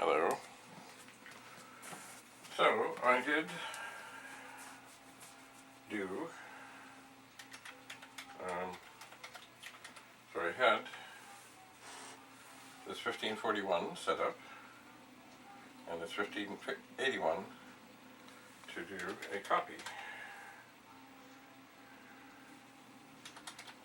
Hello. So, I did do, so I had this 1541 set up and this 1581 to do a copy.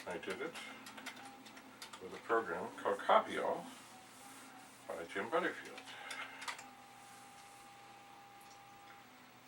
I did it with a program called Copy-All by Jim Butterfield.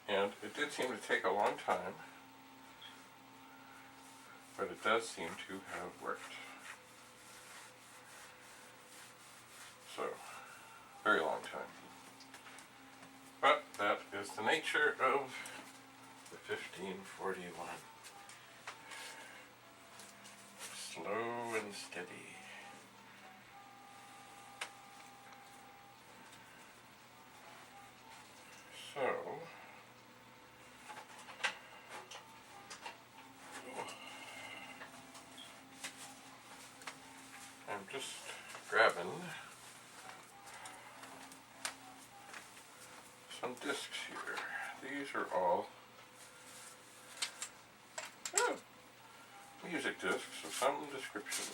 And it did seem to take a long time, but it does seem to have worked. So, very long time. But that is the nature of the 1541. Slow and steady. So, I'm just grabbing some discs here. These are all music discs of some description.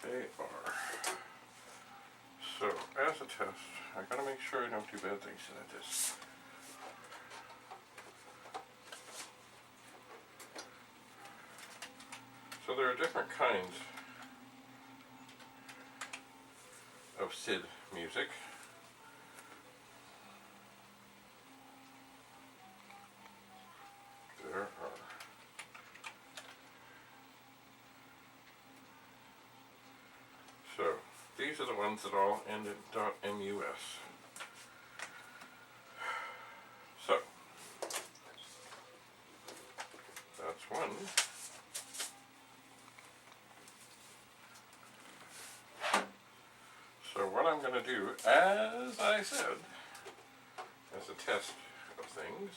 They are. So, as a test, I gotta make sure I don't do bad things to that disc. So there are different kinds of SID music. There are. So these are the ones that all end in .mus. So that's one. So what I'm going to do, as I said, as a test of things,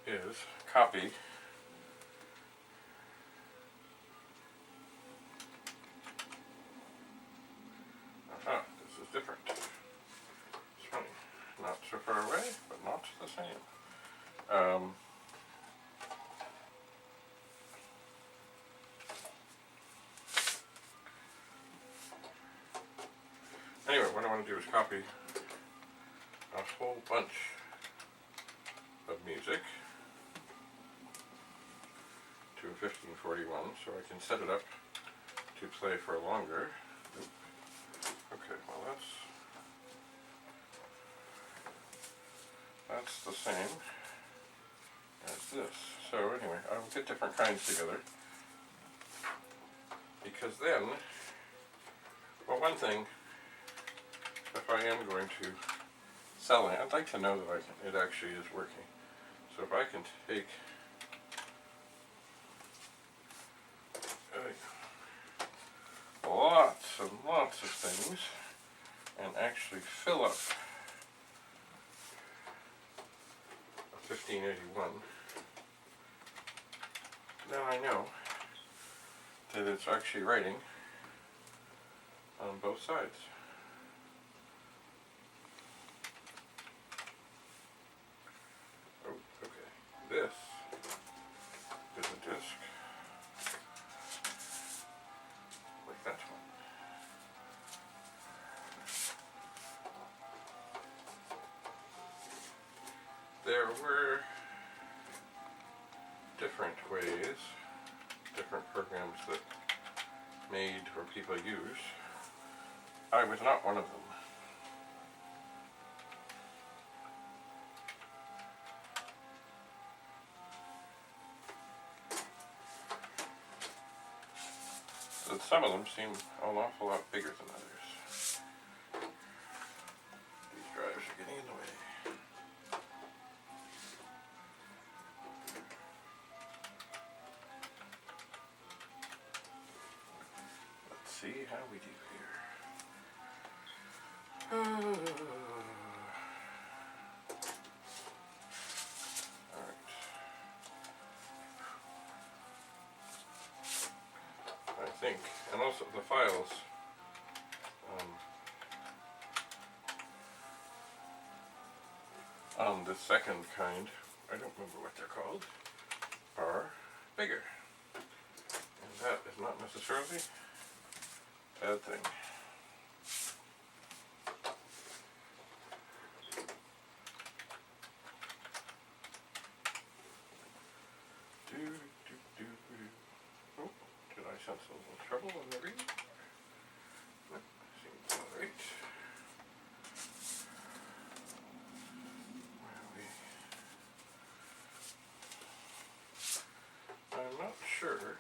is copy this is different. It's funny. Not so far away, but not the same. Anyway, what I want to do is copy a whole bunch of music to a 1541 so I can set it up to play for longer. Okay, well that's the same as this. So anyway, I will get different kinds together because then, well, one thing, if I am going to sell it, I'd like to know that it actually is working. So if I can take lots and lots of things and actually fill up a 1581, then I know that it's actually writing on both sides. Oh, okay. This is a disc like that one. There were different ways, different programs that made or people use. I was not one of them. So some of them seem an awful lot bigger than others. These drives are getting in the way. See how we do here. the files on the second kind, I don't remember what they're called, are bigger. And that is not necessarily a bad thing. Oh, did I sense a little trouble in the read? No, seems all right. I'm not sure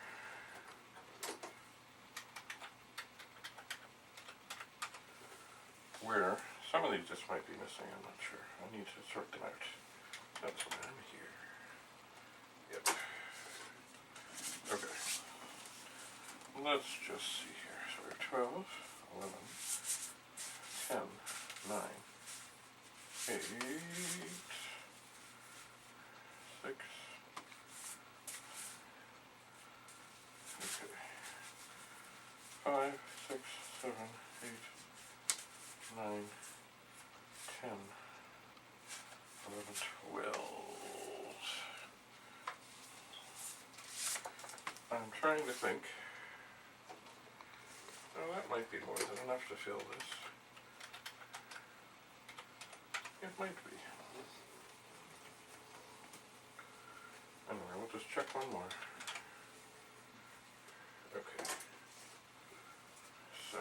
where some of these just might be missing. I'm not sure. I need to sort them out. That's why I'm here. Yep. Okay. Let's just see here. So we have 12, 11, 10, 9, 8, 6. Okay. 5, 6, 7, 8, 9, 10, 11, 12. I'm trying to think. Oh, that might be more than enough to fill this. It might be. Anyway, we'll just check one more. Okay. So.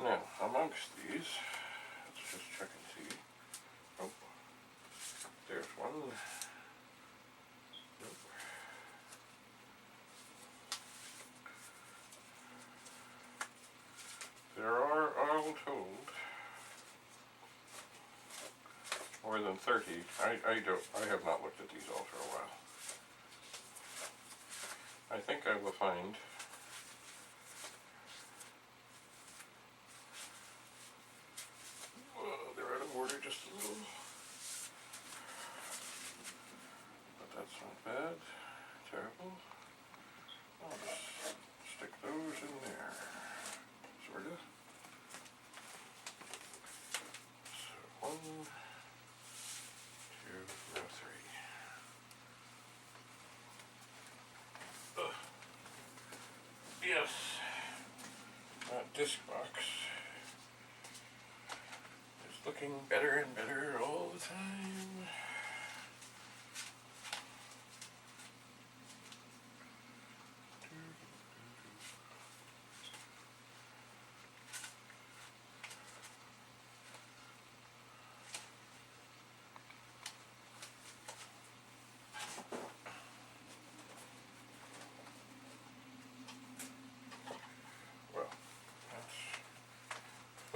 Now, amongst these, let's just check and see. Oh, there's one. Nope. There are, all told, more than 30. I have not looked at these all for a while. I think I will find they're out of order just a little, but that's not bad. Terrible. I'll just stick those in there, sort of. So 1, 2, no 3. Yes, that disc box is looking better and better all the time.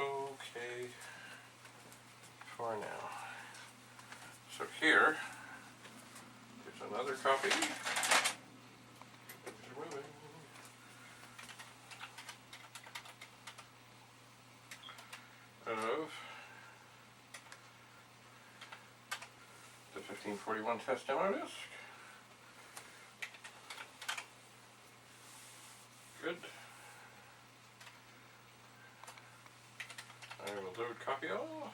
Okay for now. So here is another copy. Of the 1541 test demo disc. Good. I will load copy all.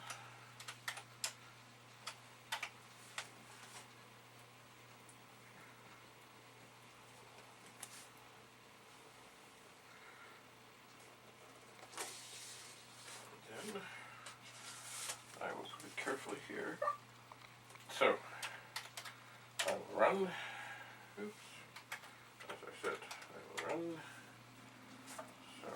Then I will put it carefully here. So I will run. Oops. As I said, I will run. So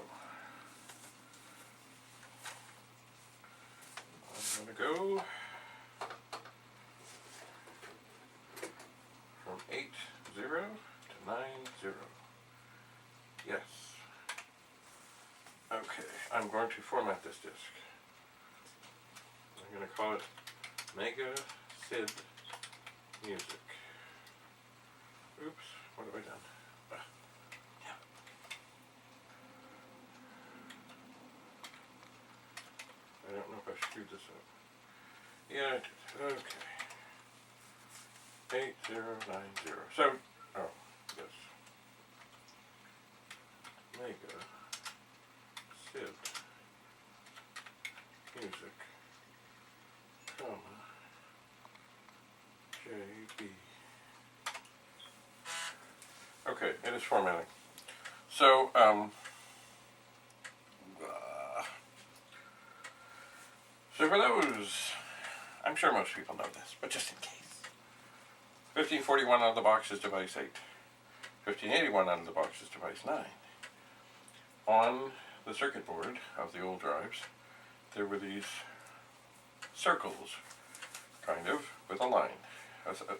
I'm going to go from 80 to 90. Yes. Okay, I'm going to format this disk. I'm going to call it Mega SID Music. Oops, what have I done? Yeah. I don't know if I screwed this up. Yeah, I did. Okay. 8090. So, oh, yes. Sega SID music, comma, JB. Okay, it is formatting. So, so for those, I'm sure most people know this, but just in case. 1541 out of the box is device 8. 1581 out of the box is device 9. On the circuit board of the old drives, there were these circles, kind of, with a line.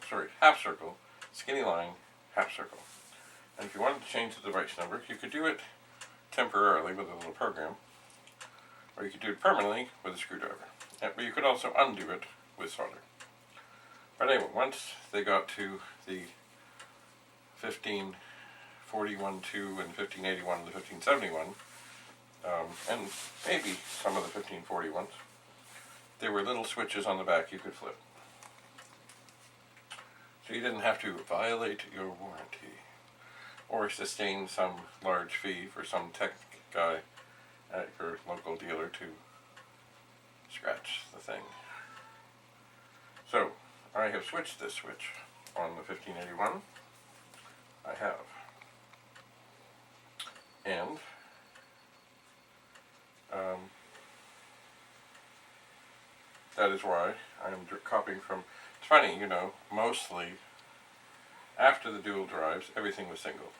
Sorry, half circle, skinny line, half circle. And if you wanted to change the device number, you could do it temporarily with a little program, or you could do it permanently with a screwdriver. But you could also undo it with solder. But anyway, once they got to the 1541-2 and 1581 and the 1571, and maybe some of the 1541s, there were little switches on the back you could flip. So you didn't have to violate your warranty or sustain some large fee for some tech guy at your local dealer to scratch the thing. So, I have switched this switch on the 1581. I have. And that is why I'm copying from, it's funny, you know, mostly after the dual drives, everything was single.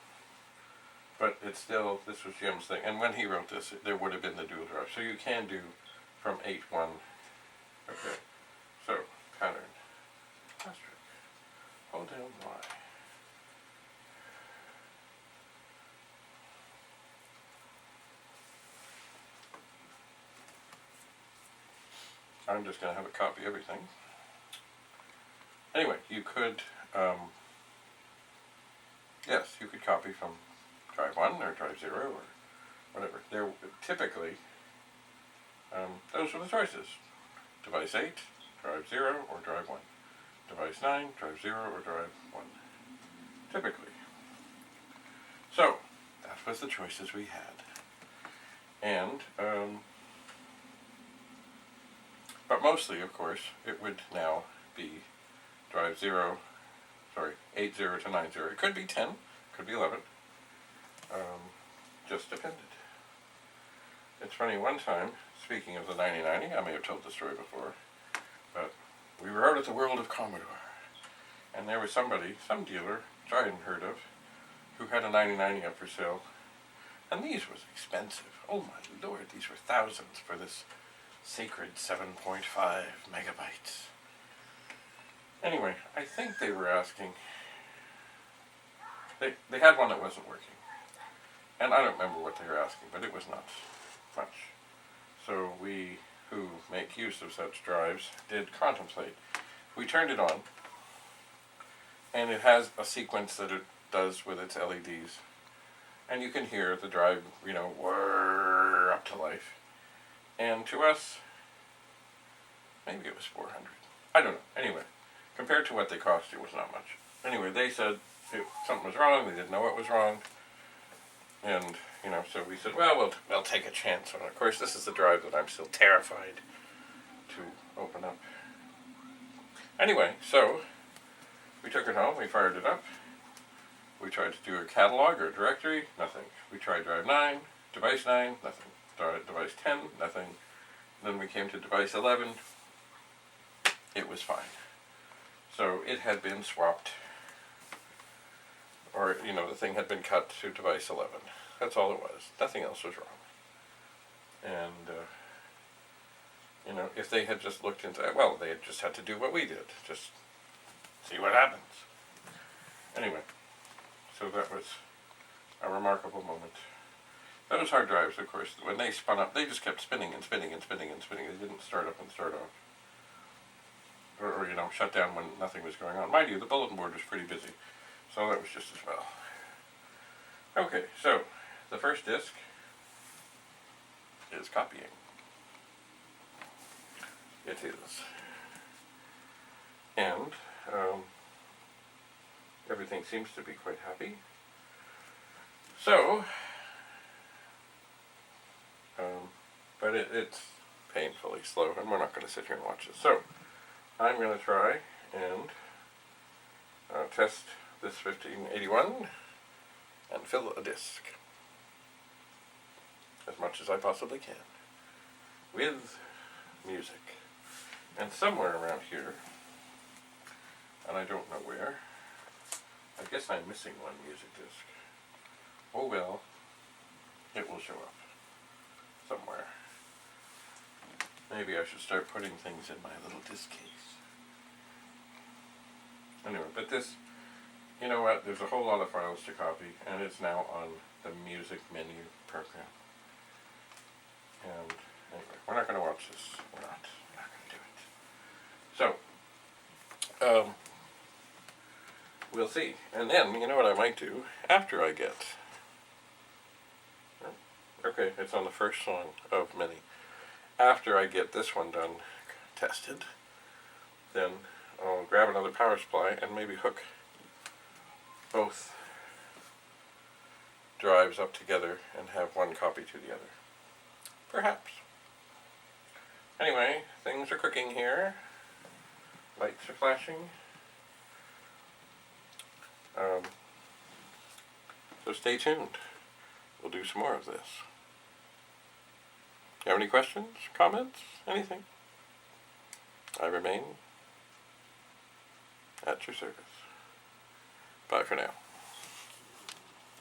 But it's still, this was Jim's thing, and when he wrote this, there would have been the dual drive. So you can do from 8-1. Okay, so, pattern. Asterisk. Hold down Y. I'm just going to have it copy everything. Anyway, you could, yes, you could copy from drive 1 or drive 0 or whatever. There, typically, those were the choices. Device 8, drive 0 or drive 1. Device 9, drive 0 or drive 1. Typically. So, that was the choices we had. And, but mostly, of course, it would now be drive 0, sorry, 80 to 90. It could be 10, could be 11. Just depended. It's funny, one time, speaking of the 9090, I may have told the story before, but we were out at the World of Commodore, and there was somebody, some dealer, which I hadn't heard of, who had a 9090 up for sale, and these was expensive. Oh my lord, these were thousands for this sacred 7.5 megabytes. Anyway, I think they were asking, they had one that wasn't working, and I don't remember what they were asking, but it was not much. So we, who make use of such drives, did contemplate. We turned it on, and it has a sequence that it does with its LEDs, and you can hear the drive, you know, whir up to life. And to us, maybe it was 400. I don't know. Anyway, compared to what they cost, it was not much. Anyway, they said something was wrong. They didn't know what was wrong. And, you know, so we said, well, we'll take a chance. And of course, this is the drive that I'm still terrified to open up. Anyway, so we took it home. We fired it up. We tried to do a catalog or a directory. Nothing. We tried drive 9, device 9, nothing. Device 10, nothing. Then we came to device 11. It was fine. So it had been swapped, or, you know, the thing had been cut to device 11. That's all it was. Nothing else was wrong. And, you know, if they had just looked into it, well, they had just had to do what we did. Just see what happens. Anyway, so that was a remarkable moment. Those hard drives, of course, when they spun up, they just kept spinning and spinning and spinning and spinning. They didn't start up and start off. Or, you know, shut down when nothing was going on. Mind you, the bulletin board was pretty busy, so that was just as well. Okay, so the first disk is copying. It is. And everything seems to be quite happy. So but it's painfully slow, and we're not going to sit here and watch it. So, I'm going to try and test this 1581 and fill a disc as much as I possibly can with music. And somewhere around here, and I don't know where, I guess I'm missing one music disc. Oh well, it will show up somewhere. Maybe I should start putting things in my little disc case. Anyway, but this, you know what, there's a whole lot of files to copy, and it's now on the music menu program. And anyway, we're not going to watch this. We're not going to do it. So, we'll see. And then, you know what I might do after I get... Okay, it's on the first song of many. After I get this one done, tested, then I'll grab another power supply and maybe hook both drives up together and have one copy to the other. Perhaps. Anyway, things are cooking here. Lights are flashing. So stay tuned. We'll do some more of this. You have any questions, comments, anything? I remain at your service. Bye for now.